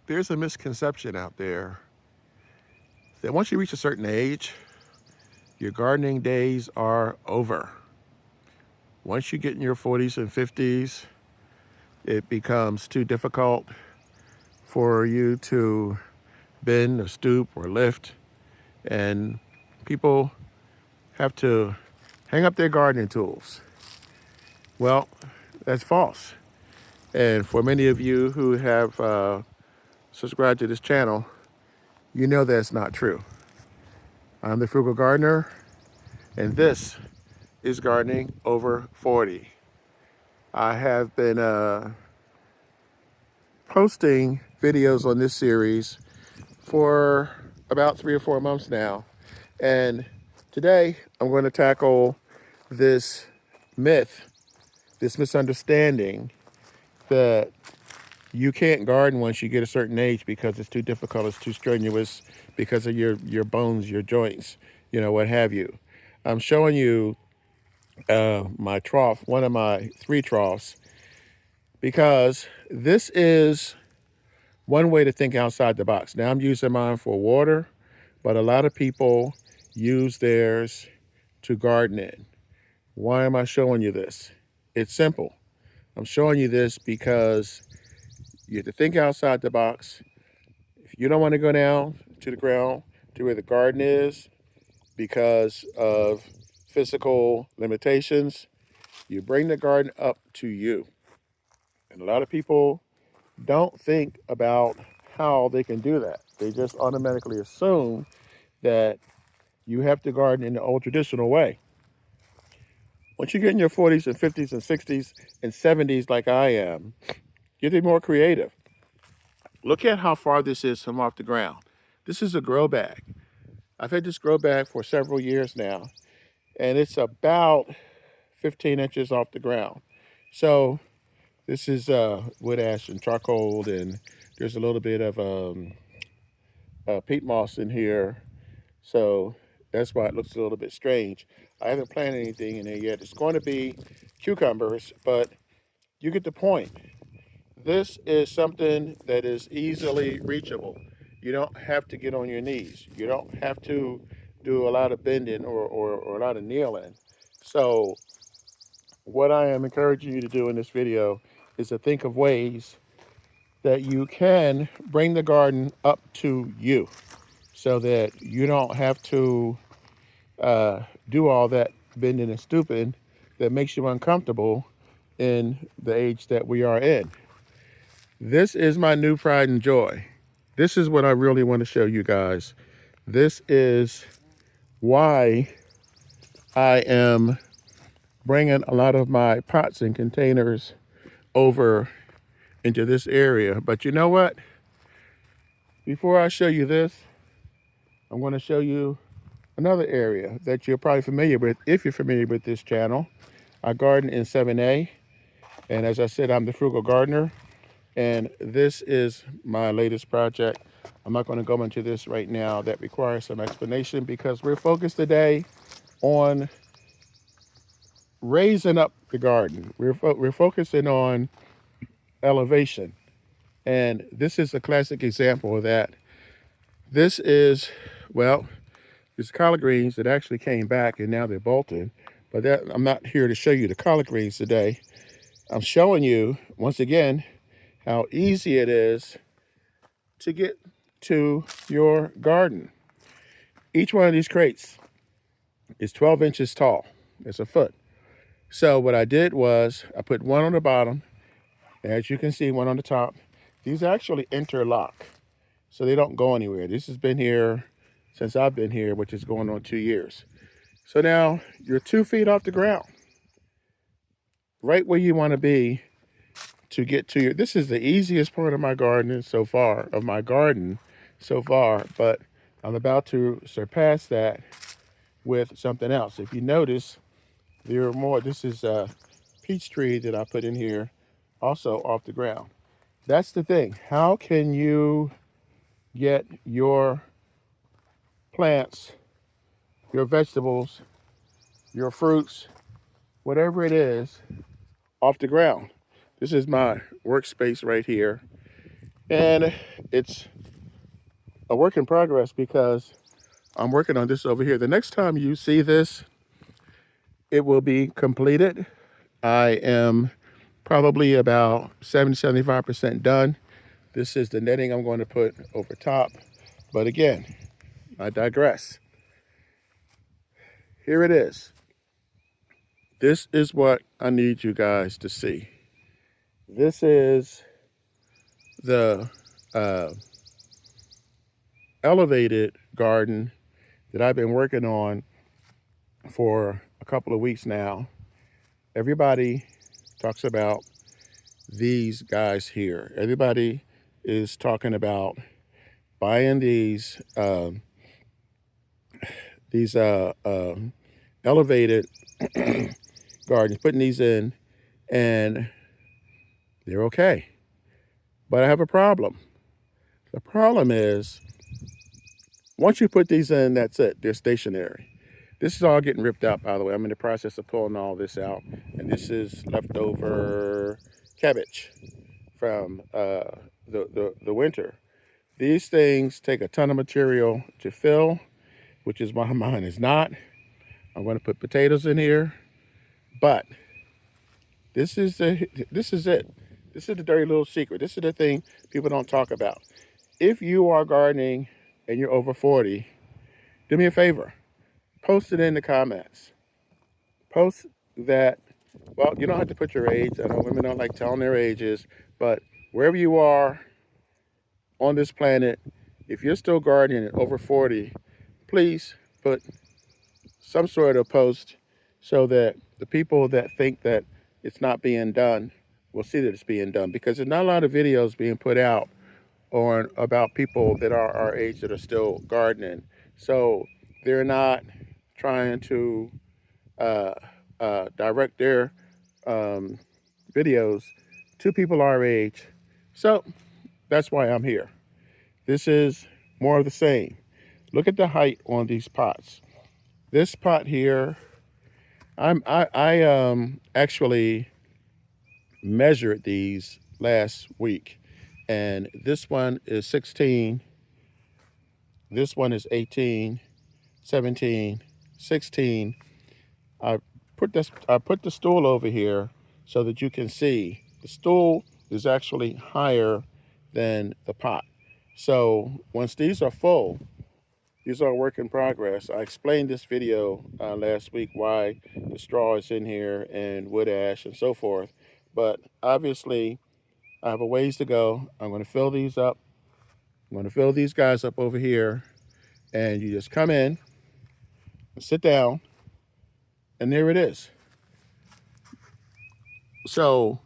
There's a misconception out there that once you reach a certain age, your gardening days are over. Once you get in your 40s and 50s, it becomes too difficult for you to bend or stoop or lift, and people have to hang up their gardening tools. Well, that's false. And for many of you who have subscribed to this channel, you know that's not true. I'm the Frugal Gardener, and this is Gardening Over 40. I have been posting videos on this series for about 3 or 4 months now. And today I'm going to tackle this myth, this misunderstanding that you can't garden once you get a certain age because it's too difficult, it's too strenuous, because of your bones, your joints, what have you. I'm showing you my trough, one of my 3 troughs, because this is one way to think outside the box. Now I'm using mine for water, but a lot of people use theirs to garden in. Why am I showing you this? It's simple. I'm showing you this because you have to think outside the box. If you don't want to go down to the ground to where the garden is because of physical limitations, you bring the garden up to you. And a lot of people don't think about how they can do that. They just automatically assume that you have to garden in the old traditional way. Once you get in your 40s and 50s and 60s and 70s like I am, get more creative. Look at how far this is from off the ground. This is a grow bag. I've had this grow bag for several years now, and it's about 15 inches off the ground. So this is wood ash and charcoal, and there's a little bit of peat moss in here. So that's why it looks a little bit strange. I haven't planted anything in there yet. It's going to be cucumbers, but you get the point. This is something that is easily reachable. You don't have to get on your knees. You don't have to do a lot of bending or a lot of kneeling. So what I am encouraging you to do in this video is to think of ways that you can bring the garden up to you so that you don't have to do all that bending and stooping that makes you uncomfortable in the age that we are in. This is my new pride and joy. This is what I really want to show you guys. This is why I am bringing a lot of my pots and containers over into this area. But you know what? Before I show you this, I'm going to show you another area that you're probably familiar with if you're familiar with this channel. I garden in 7A, and as I said, I'm the Frugal Gardener, and this is my latest project. I'm not going to go into this right now. That requires some explanation because we're focused today on raising up the garden. We're focusing on elevation, and this is a classic example of that. This is, well, it's collard greens that actually came back and now they're bolted. But I'm not here to show you the collard greens today. I'm showing you, once again, how easy it is to get to your garden. Each one of these crates is 12 inches tall. It's a foot. So what I did was I put one on the bottom, and as you can see, one on the top. These actually interlock, so they don't go anywhere. This has been here since I've been here, which is going on 2 years. So now you're 2 feet off the ground, right where you want to be to get to your, this is the easiest part of my garden so far, but I'm about to surpass that with something else. If you notice, there are more, this is a peach tree that I put in here, also off the ground. That's the thing. How can you get your plants, your vegetables, your fruits, whatever it is, off the ground? This is my workspace right here. And it's a work in progress because I'm working on this over here. The next time you see this, it will be completed. I am probably about 75% done. This is the netting I'm going to put over top. But again, I digress. Here it is. This is what I need you guys to see. This is the elevated garden that I've been working on for a couple of weeks now. Everybody talks about these guys here. Everybody is talking about buying these elevated gardens, putting these in, and they're okay. But I have a problem. The problem is, once you put these in, that's it. They're stationary. This is all getting ripped out, by the way. I'm in the process of pulling all this out. And this is leftover cabbage from the winter. These things take a ton of material to fill, which is why mine is not. I'm going to put potatoes in here. But this is it. This is the dirty little secret. This is the thing people don't talk about. If you are gardening and you're over 40, do me a favor. Post it in the comments. Post that, well, you don't have to put your age. I know women don't like telling their ages, but wherever you are on this planet, if you're still gardening at over 40, please put some sort of post so that the people that think that it's not being done will see that it's being done, because there's not a lot of videos being put out on about people that are our age that are still gardening. So they're not trying to direct their videos to people our age. So that's why I'm here. This is more of the same. Look at the height on these pots. This pot here, I actually measured these last week, and this one is 16, this one is 18, 17, 16. I put the stool over here so that you can see the stool is actually higher than the pot. So once these are full, these are a work in progress. I explained this video last week why the straw is in here and wood ash and so forth. But obviously, I have a ways to go. I'm going to fill these up. I'm going to fill these guys up over here. And you just come in, sit down, and there it is. So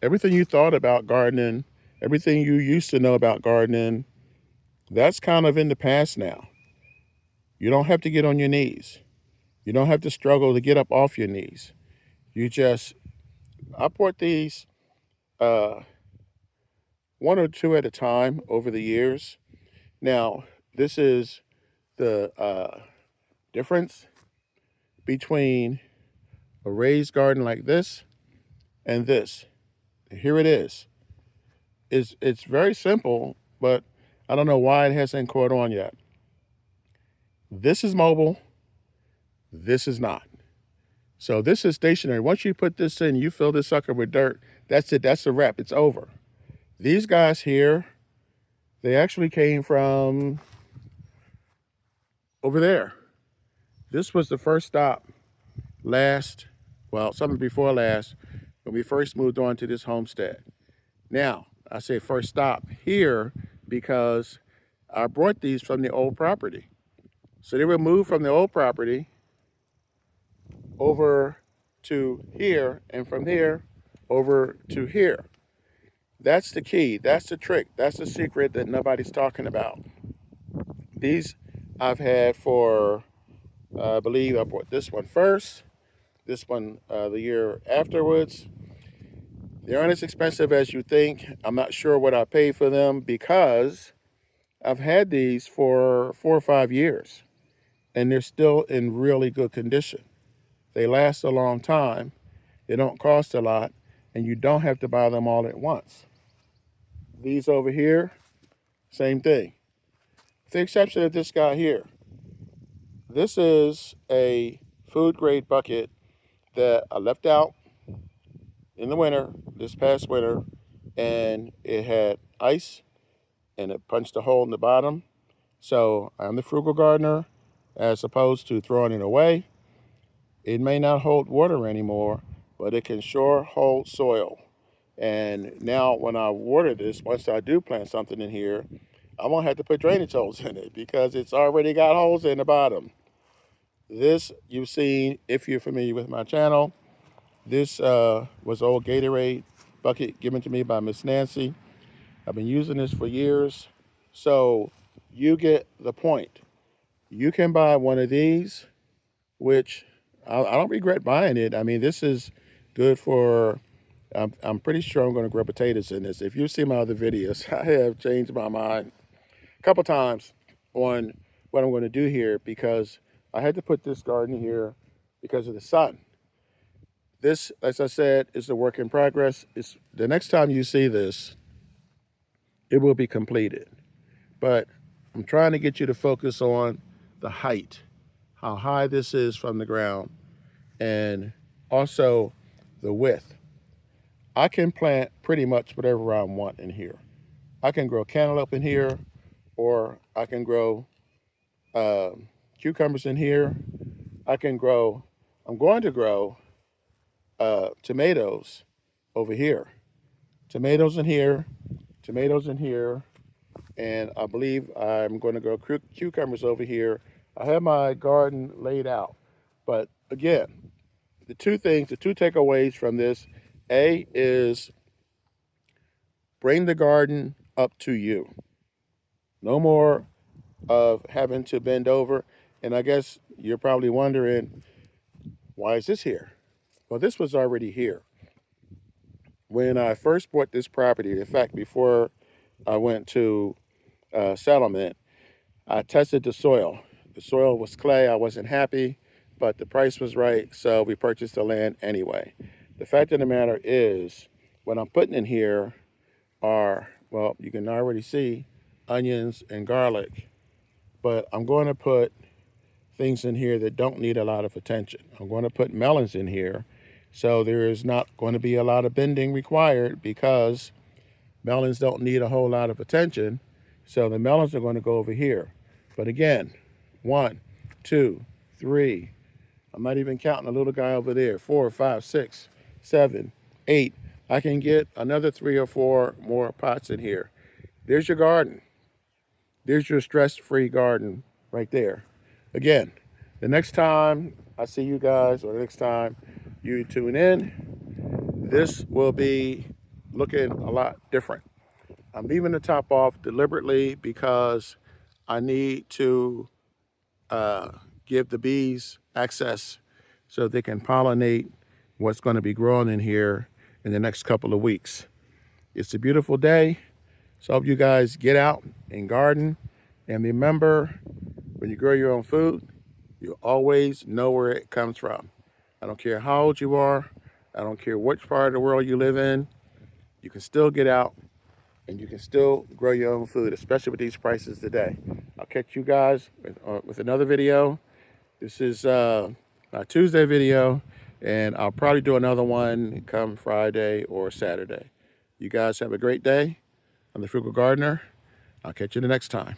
everything you thought about gardening, everything you used to know about gardening, that's kind of in the past now. You don't have to get on your knees. You don't have to struggle to get up off your knees. I bought these one or two at a time over the years. Now, this is the difference between a raised garden like this and this. Here it is. It's very simple, but I don't know why it hasn't caught on yet. This is mobile. This is not. So this is stationary. Once you put this in, you fill this sucker with dirt. That's it. That's a wrap. It's over. These guys here, they actually came from over there. This was the first stop something before last, when we first moved on to this homestead. Now, I say first stop here because I brought these from the old property. So they were moved from the old property over to here, and from here over to here. That's the key. That's the trick. That's the secret that nobody's talking about. These I've had for, I believe I bought this one first, this one the year afterwards. They aren't as expensive as you think. I'm not sure what I paid for them because I've had these for 4 or 5 years and they're still in really good condition. They last a long time. They don't cost a lot, and you don't have to buy them all at once. These over here, same thing. With the exception of this guy here. This is a food grade bucket that I left out in the winter, this past winter, and it had ice and it punched a hole in the bottom. So I'm the frugal gardener, as opposed to throwing it away. It may not hold water anymore, but it can sure hold soil. And now when I water this, once I do plant something in here, I'm gonna have to put drainage holes in it because it's already got holes in the bottom. This you've seen if you're familiar with my channel. This was old Gatorade bucket given to me by Miss Nancy. I've been using this for years. So you get the point. You can buy one of these, which I don't regret buying it. I mean, this is good for, I'm pretty sure I'm going to grow potatoes in this. If you see my other videos, I have changed my mind a couple times on what I'm going to do here because I had to put this garden here because of the sun. This, as I said, is a work in progress. It's, the next time you see this, it will be completed. But I'm trying to get you to focus on the height, how high this is from the ground, and also the width. I can plant pretty much whatever I want in here. I can grow cantaloupe in here, or I can grow cucumbers in here. I'm going to grow tomatoes over here. Tomatoes in here, tomatoes in here, and I believe I'm going to grow cucumbers over here. I have my garden laid out. But again, the two takeaways from this, A is bring the garden up to you. No more of having to bend over. And I guess you're probably wondering, why is this here? Well, this was already here. When I first bought this property, in fact, before I went to settlement, I tested the soil. The soil was clay. I wasn't happy, but the price was right, so we purchased the land anyway. The fact of the matter is, what I'm putting in here are, well, you can already see onions and garlic, but I'm going to put things in here that don't need a lot of attention. I'm going to put melons in here, so there is not going to be a lot of bending required because melons don't need a whole lot of attention. So the melons are going to go over here. But again, 1, 2, 3. I'm not even counting the little guy over there. 4, 5, 6, 7, 8. I can get another 3 or 4 more pots in here. There's your garden. There's your stress-free garden right there. Again, the next time I see you guys, or the next time you tune in, this will be looking a lot different. I'm leaving the top off deliberately because I need to give the bees access so they can pollinate what's going to be growing in here in the next couple of weeks. It's a beautiful day, so I hope you guys get out and garden. And remember, when you grow your own food, you always know where it comes from. I don't care how old you are. I don't care which part of the world you live in. You can still get out and you can still grow your own food, especially with these prices today. I'll catch you guys with another video. This is a Tuesday video, and I'll probably do another one come Friday or Saturday. You guys have a great day. I'm the Frugal Gardener. I'll catch you the next time.